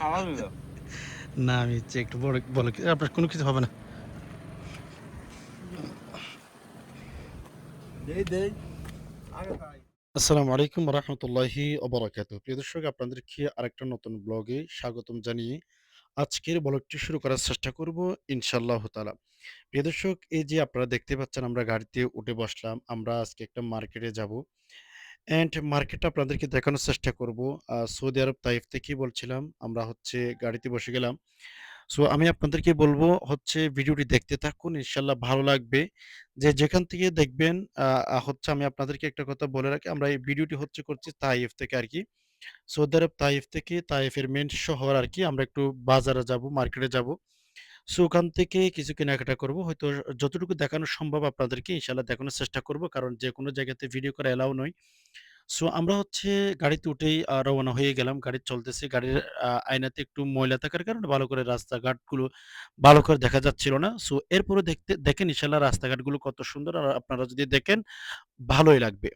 আলহামদুলিল্লাহ। না আমি হচ্ছে একটু বড় বড় আপনার কোনো কিছু হবে না। দেই। আগে খাই। আসসালামু আলাইকুম ওয়া রাহমাতুল্লাহি ওয়া বারাকাতুহু। প্রিয় দর্শক আপনাদেরকে আরেকটা নতুন ব্লগে স্বাগতম জানিয়ে আজকের ব্লগটি শুরু করার চেষ্টা করব ইনশাআল্লাহু তাআলা। প্রিয় দর্শক এই যে আপনারা দেখতে পাচ্ছেন আমরা গাড়িতে উঠে বসলাম। আমরা আজকে একটা মার্কেটে যাবো। মার্কেটটা আপনাদেরকে দেখানোর চেষ্টা করব। সৌদি আরব তাইফ থেকেই বলছিলাম। আমরা হচ্ছে গাড়িতে বসে গেলাম। আমি আপনাদেরকে বলব হচ্ছে ভিডিওটি দেখতে থাকুন। ইনশাআল্লাহ ভালো লাগবে। যে যেখান থেকে দেখবেন আ আ হচ্ছে আমি আপনাদেরকে একটা কথা বলে রাখি। আমরা এই ভিডিওটি হচ্ছে করছি তাইফ থেকে আরকি। সৌদি আরব তাইফ থেকে তাইফের মেইন শহর আরকি। আমরা একটু বাজারে যাবো, মার্কেটে যাবো। ওখান থেকে কিছু কেনাকাটা করব। হয়তো যতটুকু দেখানো সম্ভব আপনাদেরকে ইনশাআল্লাহ দেখানোর চেষ্টা করব। কারণ যেকোনো জায়গাতে ভিডিও করা এলাও নয়। আমরা হচ্ছে গাড়িতে উঠেই রওনা হয়ে গেলাম। গাড়ি চলতেছে। গাড়ির আয়নাতে একটু ময়লা থাকার কারণে ভালো করে রাস্তাঘাটগুলো ভালো করে দেখা যাচ্ছিল না। এরপরেও দেখেন ইনশাআল্লাহ রাস্তাঘাটগুলো কত সুন্দর। আর আপনারা যদি দেখেন ভালোই লাগবে।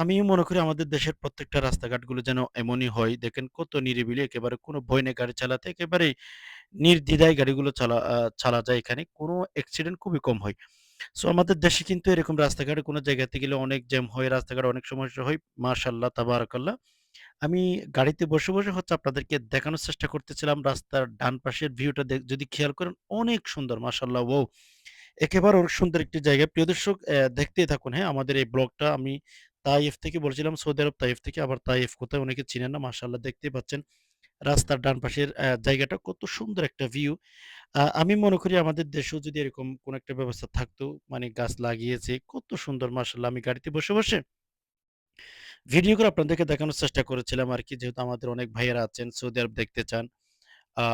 আমিও মনে করি আমাদের দেশের প্রত্যেকটা রাস্তাঘাটগুলো যেন এমনই হয়। দেখেন কত নিরিবিলি একেবারে কোনো ভয় নেই গাড়ি চালাতে। একেবারেই নির্দ্বিধায় গাড়িগুলো চালা যায় এখানে। কোনো অ্যাক্সিডেন্ট খুবই কম হয়। আমাদের দেশে কিন্তু এরকম রাস্তাঘাটে কোনো জায়গাতে গেলে অনেক জ্যাম হয়, রাস্তাঘাটে অনেক সমস্যা হয়। মাশাআল্লাহ তাবারাকাল্লাহ। আমি গাড়িতে বসে হচ্ছে আপনাদেরকে দেখানোর চেষ্টা করতেছিলাম রাস্তার ডান পাশের ভিউটা যদি খেয়াল করেন অনেক সুন্দর মাশাআল্লাহ ওয়াও! একেবারে অনেক সুন্দর একটি জায়গা। প্রিয় দর্শক দেখতেই থাকুন হ্যাঁ, আমাদের এই ব্লগটা আমি তাইফ থেকে বলছিলাম সৌদি আরব তাইফ থেকে। আবার তাইফ কোথায় অনেকে চিনেন না। মাশাআল্লাহ দেখতেই পাচ্ছেন রাস্তার ডান পাশের জায়গাটা কত সুন্দর একটা ভিউ। আমি মনে করি আমাদের দেশেও যদি এরকম কোনো একটা ব্যবস্থা থাকতো, মানে গাছ লাগিয়েছে, কত সুন্দর মাশাআল্লাহ। আমি গাড়িতে বসে ভিডিও করে আপনাদেরকে দেখানোর চেষ্টা করেছিলাম আরকি। যেহেতু আমাদের অনেক ভাইয়েরা আছেন সৌদি আরব দেখতে চান।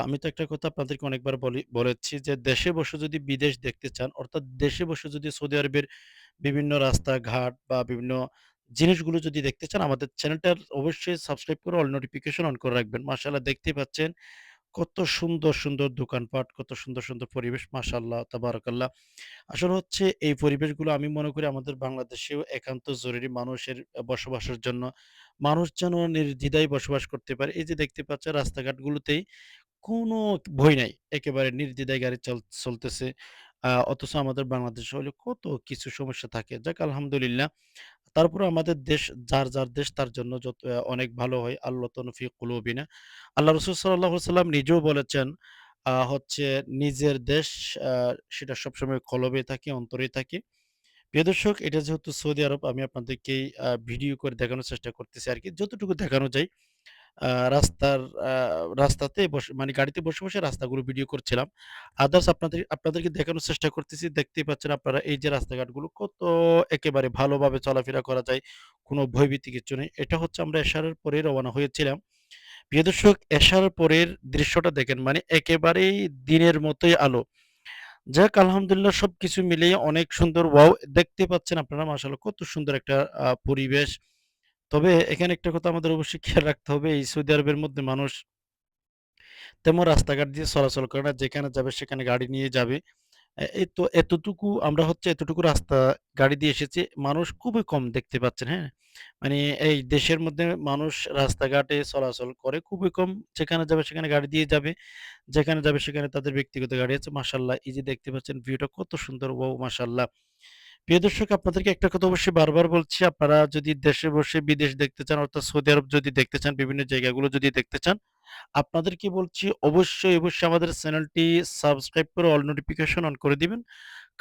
আমি তো একটা কথা আপনাদেরকে অনেকবার বলেছি যে দেশে বসে যদি বিদেশ দেখতে চান, অর্থাৎ দেশে বসে যদি সৌদি আরবের বিভিন্ন রাস্তাঘাট বা বিভিন্ন জিনিসগুলো যদি দেখতে চান, আমাদের চ্যানেলটা অবশ্যই সাবস্ক্রাইব করে অল নোটিফিকেশন অন করে রাখবেন। মাশাআল্লাহ দেখতেই পাচ্ছেন কত সুন্দর দোকানপাট, কত সুন্দর পরিবেশ মাশাআল্লাহ তাবারাকাল্লাহ। আসলে হচ্ছে এই পরিবেশগুলো আমি মনে করি আমাদের বাংলাদেশেও একান্ত জরুরি মানুষের বসবাসের জন্য। মানুষ যেন নির্দ্বিধায় বসবাস করতে পারে। এই যে দেখতে পাচ্ছেন রাস্তাঘাটগুলোতেই কোনো ভয় নাই। একেবারে নির্দ্বিধায় গাড়ি চলতেছে। অথচ আমাদের বাংলাদেশে হলে কত কিছু সমস্যা থাকে। যাক আলহামদুলিল্লাহ। তারপরেও আমাদের দেশ যার দেশ তার জন্য অনেক ভালো হয়। আল্লাতানু ফি কুলুবিনা। আল্লাহ রাসূল সাল্লাল্লাহু আলাইহি ওয়াসাল্লাম নিজেও বলেছেন হচ্ছে নিজের দেশ আ সেটা সবসময় কলবে থাকে, অন্তরেই থাকে। প্রিয় দর্শক এটা যেহেতু সৌদি আরব আমি আপনাদেরকেই ভিডিও করে দেখানোর চেষ্টা করতেছি আরকি। যতটুকু দেখানো যায়। আ রাস্তার আ রাস্তাতে মানে গাড়িতে বসে রাস্তাগুলো ভিডিও করছিলাম। আদারস আপনাদেরকে দেখানোর চেষ্টা করতেছি। দেখতেই পাচ্ছেন আপনারা এই যে রাস্তাঘাটগুলো কত একেবারে ভালোভাবে চলাফেরা করা যায়। কোনো ভয়ভীতি কিচ্ছু নেই। এটা হচ্ছে আমরা এশারের পরে রওনা হয়েছিলাম। প্রিয় দর্শক এশার পরের দৃশ্যটা দেখেন মানে একেবারেই দিনের মতোই আলো। যাক আলহামদুলিল্লাহ সবকিছু মিলিয়ে অনেক সুন্দর ওয়াও! দেখতে পাচ্ছেন আপনারা মাশাআল্লাহ কত সুন্দর একটা পরিবেশ। তবে এখানে একটা কথা আমাদের অবশ্যই খেয়াল রাখতে হবে এই সৌদি আরবের মধ্যে মানুষ তেমন রাস্তাঘাট দিয়ে চলাচল করে না। যেখানে যাবে সেখানে গাড়ি নিয়ে যাবে। এই তো আমরা হচ্ছে এতটুকু রাস্তা গাড়ি দিয়ে এসেছি। মানুষ খুবই কম দেখতে পাচ্ছেন, হ্যাঁ? মানে এই দেশের মধ্যে মানুষ রাস্তাঘাটে চলাচল করে খুবই কম। যেখানে যাবে সেখানে গাড়ি দিয়ে যাবে। যেখানে যাবে সেখানে তাদের ব্যক্তিগত গাড়ি আছে। মাশাআল্লাহ এই যে দেখতে পাচ্ছেন ভিউটা কত সুন্দর ওয়াও মাশাআল্লাহ। প্রিয় দর্শক আপনাদেরকে একটা কথা অবশ্যই বারবার বলছি, আপনারা যদি দেশে বসে বিদেশ দেখতে চান অর্থাৎ সৌদি আরব যদি দেখতে চান, বিভিন্ন জায়গাগুলো যদি দেখতে চান, আপনাদেরকে বলছি অবশ্যই আমাদের চ্যানেলটি সাবস্ক্রাইব করে অল নোটিফিকেশন অন করে দিবেন।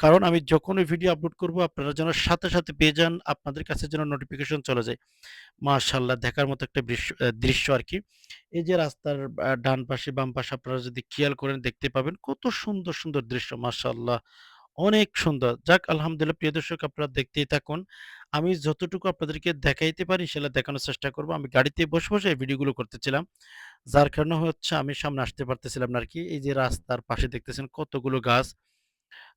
কারণ আমি যখনই ভিডিও আপলোড করব আপনারা যেন সাথে পেয়ে যান, আপনাদের কাছে যেন নোটিফিকেশন চলে যায়। মাশাআল্লাহ দেখার মতো একটা দৃশ্য আরকি। এই যে রাস্তার ডান পাশে, বাম পাশে আপনারা যদি খেয়াল করেন দেখতে পাবেন কত সুন্দর দৃশ্য মাশাআল্লাহ। অনেক সুন্দর। যাক আলহামদুলিল্লাহ প্রিয় দর্শক আপনারা দেখতেই থাকুন। আমি যতটুকু আপনাদেরকে দেখাইতে পারি সেটা দেখানোর চেষ্টা করব। আমি গাড়িতে বসে এই ভিডিওগুলো করতেছিলাম। যার কারণে হচ্ছে আমি সামনে আসতে পারতেছিলাম না আরকি। এই যে রাস্তার পাশে দেখতেছেন কতগুলো গাছ।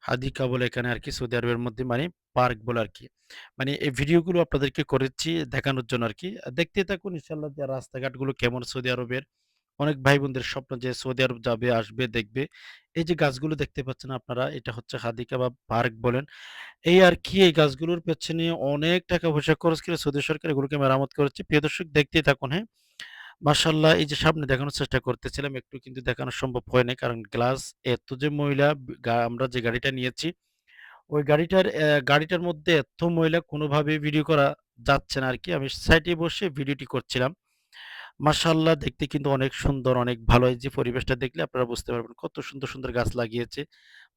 হাদিকা বলে এখানে আরকি সৌদি আরবের মধ্যে মানে পার্ক বলে আরকি। মানে এই ভিডিওগুলো আপনাদেরকে করেছি দেখানোর জন্য আরকি। দেখতেই থাকুন ইনশাআল্লাহ যে রাস্তাঘাটগুলো কেমন সৌদি আরবের। অনেক ভাই-বোনদের স্বপ্ন যে সৌদি আরব যাবে, আসবে, দেখবে। এই যে গাছগুলো দেখতে পাচ্ছেন আপনারা এটা হচ্ছে হাদিকা বা পার্ক বলেন। এই আরকি এই গাছগুলোর পেছনে অনেক টাকা পয়সা খরচ করে সৌদি সরকার এগুলোকে মেরামত করেছে। প্রিয় দর্শক দেখতেই থাকুন, হ্যাঁ? মাশাআল্লাহ এই যে সামনে দেখানোর চেষ্টা করতেছিলাম একটু কিন্তু দেখানো সম্ভব হয় নাই। কারণ গ্লাস এত যে ময়লা আমরা যে গাড়িটা নিয়েছি, ওই গাড়িটার মধ্যে এত ময়লা কোনোভাবে ভিডিও করা যাচ্ছে না আরকি। আমি সাইডে বসে ভিডিওটি করছিলাম। মাশাআল্লাহ দেখতে কিন্তু অনেক সুন্দর, অনেক ভালো। এই যে পরিবেশটা দেখলে আপনারা বুঝতে পারবেন কত সুন্দর, সুন্দর গাছ লাগিয়েছে।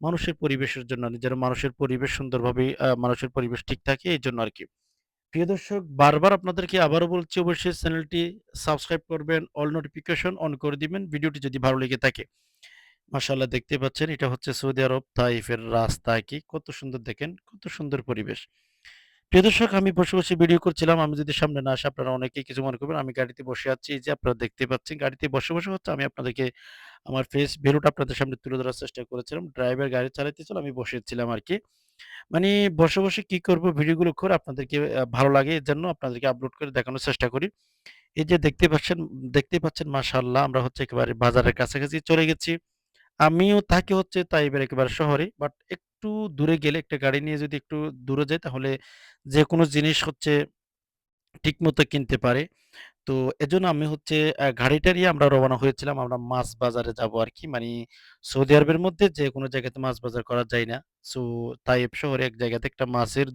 মানুষের পরিবেশের জন্য যেন মানুষের পরিবেশ সুন্দরভাবে মানুষের পরিবেশ ঠিক থাকে এইজন্য আরকি। প্রিয় দর্শক বারবার আপনাদেরকে আবারও বলছি অবশ্যই চ্যানেলটি সাবস্ক্রাইব করবেন, অল নোটিফিকেশন অন করে দিবেন ভিডিওটি যদি ভালো লেগে থাকে। মাশাআল্লাহ দেখতে পাচ্ছেন এটা হচ্ছে সৌদি আরব তাইফের রাস্তা কি কত সুন্দর দেখেন, কত সুন্দর পরিবেশ। প্রিয় দর্শক আমি বসে, বসে ভিডিও করছিলাম। আমি যদি সামনে না আসি আপনারা অনেকেই কিছু মনে করবেন। আমি গাড়িতে বসে আছি এই যে আপনারা দেখতে পাচ্ছেন গাড়িতে বসে, বসে হচ্ছে আমি আপনাদেরকে আমার ফেস ভ্যালুটা আপনাদের সামনে তুলে ধরার চেষ্টা করেছিলাম। ড্রাইভার গাড়ি চালাইতেছিল আমি বসেছিলাম আরকি। মানে বসে, বসে কি করব ভিডিওগুলো করে আপনাদেরকে ভালো লাগে এজন্য আপনাদেরকে আপলোড করে দেখানোর চেষ্টা করি। এই যে দেখতেই পাচ্ছেন মাশাআল্লাহ আমরা হচ্ছে একেবারে বাজারের কাছাকাছি চলে গেছি। আমিও থাকি হচ্ছে তাইবের একেবারে শহরে। বাট একটু দূরে গেলে একটা গাড়ি নিয়ে যদি একটু দূরে যাই তাহলে যেকোনো জিনিস হচ্ছে ঠিকমতো কিনতে পারে। তো এজন্য আমি হচ্ছে গাড়িটা নিয়ে আমরা রওনা হয়েছিলাম। আমরা মাছ বাজারে যাবো আরকি। মানি সৌদি আরবের মধ্যে যেকোনো জায়গাতে মাছ বাজার করা যায় না। সো তাইব শহরে এক জায়গাতে একটা মাছের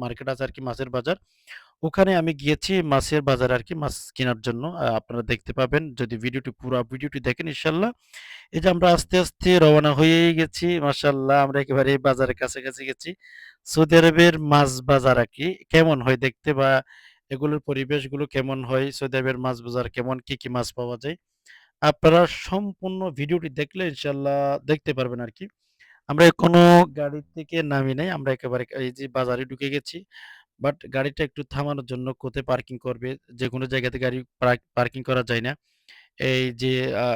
মার্কেট আছে আরকি, মাছের বাজার। ওখানে আমি গিয়েছি মাছের বাজারে আরকি মাছ কেনার জন্য। আপনারা দেখতে পাবেন যদি পুরা ভিডিওটি দেখেন ইনশাআল্লাহ। এই যে আমরা আস্তে, আস্তে রওনা হয়েই গেছি। মাশাআল্লাহ আমরা একেবারে বাজারের কাছাকাছি গেছি। সৌদি আরবের মাছ বাজার আরকি কেমন হয় দেখতে বা এগুলোর পরিবেশগুলো কেমন হয়, সৌদি আরবের মাছ বাজার কেমন, কি, কি মাছ পাওয়া যায়? আপনারা সম্পূর্ণ ভিডিওটি দেখলে ইনশাআল্লাহ দেখতে পারবেন আরকি। আমরা এখনো গাড়ি থেকে নামি নাই। আমরা একেবারে এই যে বাজারে ঢুকে গেছি। বাট গাড়িটা একটু থামানোর জন্য কোথায় পার্কিং করবে, যেকোনো জায়গাতে গাড়ি পার্কিং করা যায় না। এই যে আ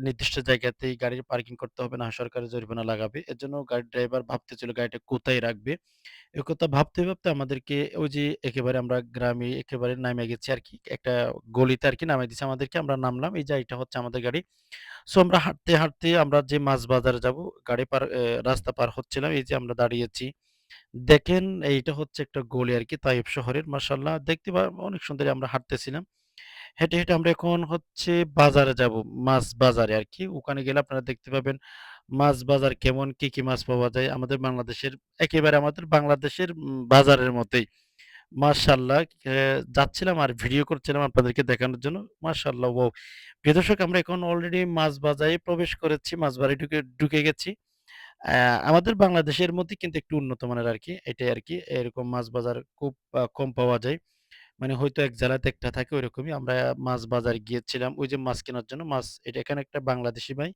নির্দিষ্ট জায়গাতেই গাড়ি পার্কিং করতে হবে, না সরকারি জরিমানা লাগাবে। এজন্য গাড়ির ড্রাইভার ভাবতেছিল গাড়িটা কোথায় রাখবে। একথা ভাবতে, ভাবতে আমাদেরকে ওই যে একেবারে আমরা গ্রামে একেবারে নাইমা গেছি আরকি। একটা গলিতে আরকি নামাই দিছে আমাদেরকে। আমরা নামলাম। এই যে এটা হচ্ছে আমাদের গাড়ি। সো আমরা হাঁটতে, হাঁটতে আমরা যে মাছ বাজারে যাবো, গাড়ি পার এ রাস্তা পার হচ্ছিলাম। এই যে আমরা দাঁড়িয়েছি। দেখেন এইটা হচ্ছে একটা গলি আরকি তাইফ শহরের। মাশাআল্লাহ দেখতে অনেক সুন্দর আমরা হাঁটতেছিলাম। হেঁটে, হেঁটে আমরা এখন হচ্ছে বাজারে যাবো। মাছ বাজারে আরকি। ওখানে গেলে আপনারা দেখতে পাবেন মাছ বাজার কেমন, কি, কি মাছ পাওয়া যায়। একেবারে আমাদের বাংলাদেশের বাজারের মতোই। মাশাআল্লাহ যাচ্ছিলাম আর ভিডিও করছিলাম আপনাদেরকে দেখানোর জন্য। মাশাআল্লাহ ওয়াও! প্রিয় দর্শক আমরা এখন অলরেডি মাছ বাজারে প্রবেশ করেছি। মাছ বাড়ি ঢুকে গেছি। আমাদের বাংলাদেশের মধ্যে কিন্তু একটু উন্নত মানের আরকি। এটাই আরকি। এরকম মাছ বাজার খুব কম পাওয়া যায়। মানে হয়তো এক জেলাতে একটা থাকে ঐরকমই। আমরা মাছ বাজারে গিয়েছিলাম ওই যে মাছ কেনার জন্য। এখানে একটা বাংলাদেশি ভাই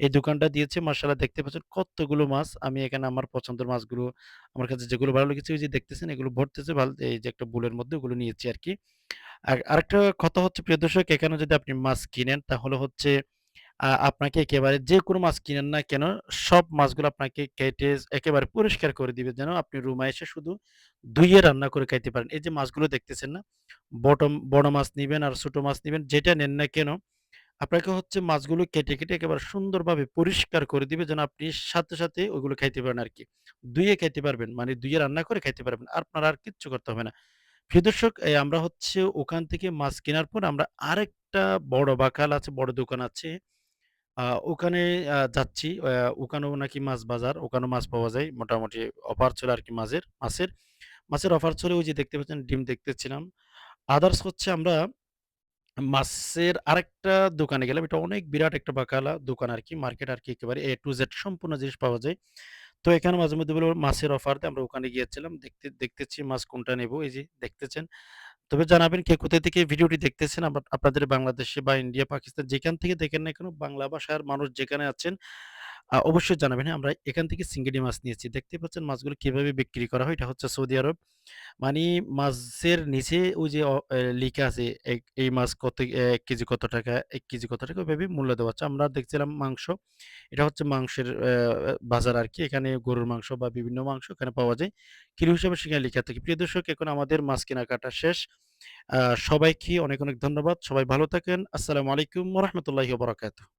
এই দোকানটা দিয়েছে। মাশাআল্লাহ দেখতে পাচ্ছেন কতগুলো মাছ। আমি এখানে আমার পছন্দের মাছগুলো আমার কাছে যেগুলো ভালো লেগেছে ওই যে দেখতেছেন এগুলো ভরতেছে এই যে একটা বুলের মধ্যে ওগুলো নিয়েছি আরকি। আর আরেকটা কথা হচ্ছে প্রিয় দর্শক এখানে যদি আপনি মাছ কিনেন তাহলে হচ্ছে আপনাকে একেবারে যেকোনো মাছ কিনেন না কেন, সব মাছগুলো আপনাকে কেটে একেবারে পরিষ্কার করে দিবে যেন আপনি রুমে এসে শুধু ধুইয়ে রান্না করে খাইতে পারেন। এই যে মাছগুলো দেখতেছেন না? বড় মাছ নিবেন আর ছোট মাছ নিবেন, যেটা নেন না কেন, আপনাকে হচ্ছে মাছগুলো কেটে, কেটে একেবারে সুন্দরভাবে পরিষ্কার করে দিবে যেন আপনি সাথে, সাথে ওইগুলো খাইতে পারেন আরকি। ধুয়ে খাইতে পারবেন। মানে ধুয়ে রান্না করে খাইতে পারবেন। আপনার আর কিচ্ছু করতে হবে না। প্রিয় দর্শক আমরা হচ্ছে ওখান থেকে মাছ কেনার পর আমরা আরেকটা বড় বাকাল আছে, বড় দোকান আছে। আ ওখানে যাচ্ছি। ওখানেও নাকি মাছ বাজার। ওখানেও মাছ পাওয়া যায়। মোটামুটি অফার ছিল আরকি মাছের অফার ছিল ওই যে দেখতে পাচ্ছেন ডিম দেখতেছিলাম। আদারস হচ্ছে আমরা মাছের আরেকটা দোকানে গেলাম। এটা অনেক বিরাট একটা বাকালা দোকান আরকি, মার্কেট আরকি একেবারে A to Z সম্পূর্ণ জিনিস পাওয়া যায়। তো এখানে মাঝে মধ্যে বলে মাছের অফার দেয়। আমরা ওখানে গিয়েছিলাম। দেখতেছি মাছ কোনটা নেবো। এই যে দেখতেছেন। তবে জানাবেন কে কোথা থেকে ভিডিওটি দেখতেছেন। আপনাদের বাংলাদেশে বা ইন্ডিয়া, পাকিস্তান যেখান থেকে দেখেন না কেন বাংলা ভাষার মানুষ যেখানে আছেন অবশ্যই জানাবেন। হ্যাঁ, আমরা এখান থেকে চিংড়ি মাছ নিয়েছি। দেখতেই পাচ্ছেন মাছগুলো কিভাবে বিক্রি করা হয়। এটা হচ্ছে সৌদি আরব। মানি মাছের নিচে ওই যে অ এ লিখা আছে এই মাছ ১ কেজি কত টাকা, ১ কেজি কত টাকা ওইভাবে মূল্য দেওয়া হচ্ছে। আমরা দেখছিলাম মাংস। এটা হচ্ছে মাংসের বাজার আরকি। এখানে গরুর মাংস বা বিভিন্ন মাংস এখানে পাওয়া যায়। কিলো হিসেবে সেখানে লিখা থাকে। প্রিয় দর্শক এখন আমাদের মাছ কেনাকাটা শেষ। আ সবাইকে অনেক, অনেক ধন্যবাদ। সবাই ভালো থাকেন। আসসালামু আলাইকুম ওয়া রাহমাতুল্লাহি ওয়া বারাকাতুহু।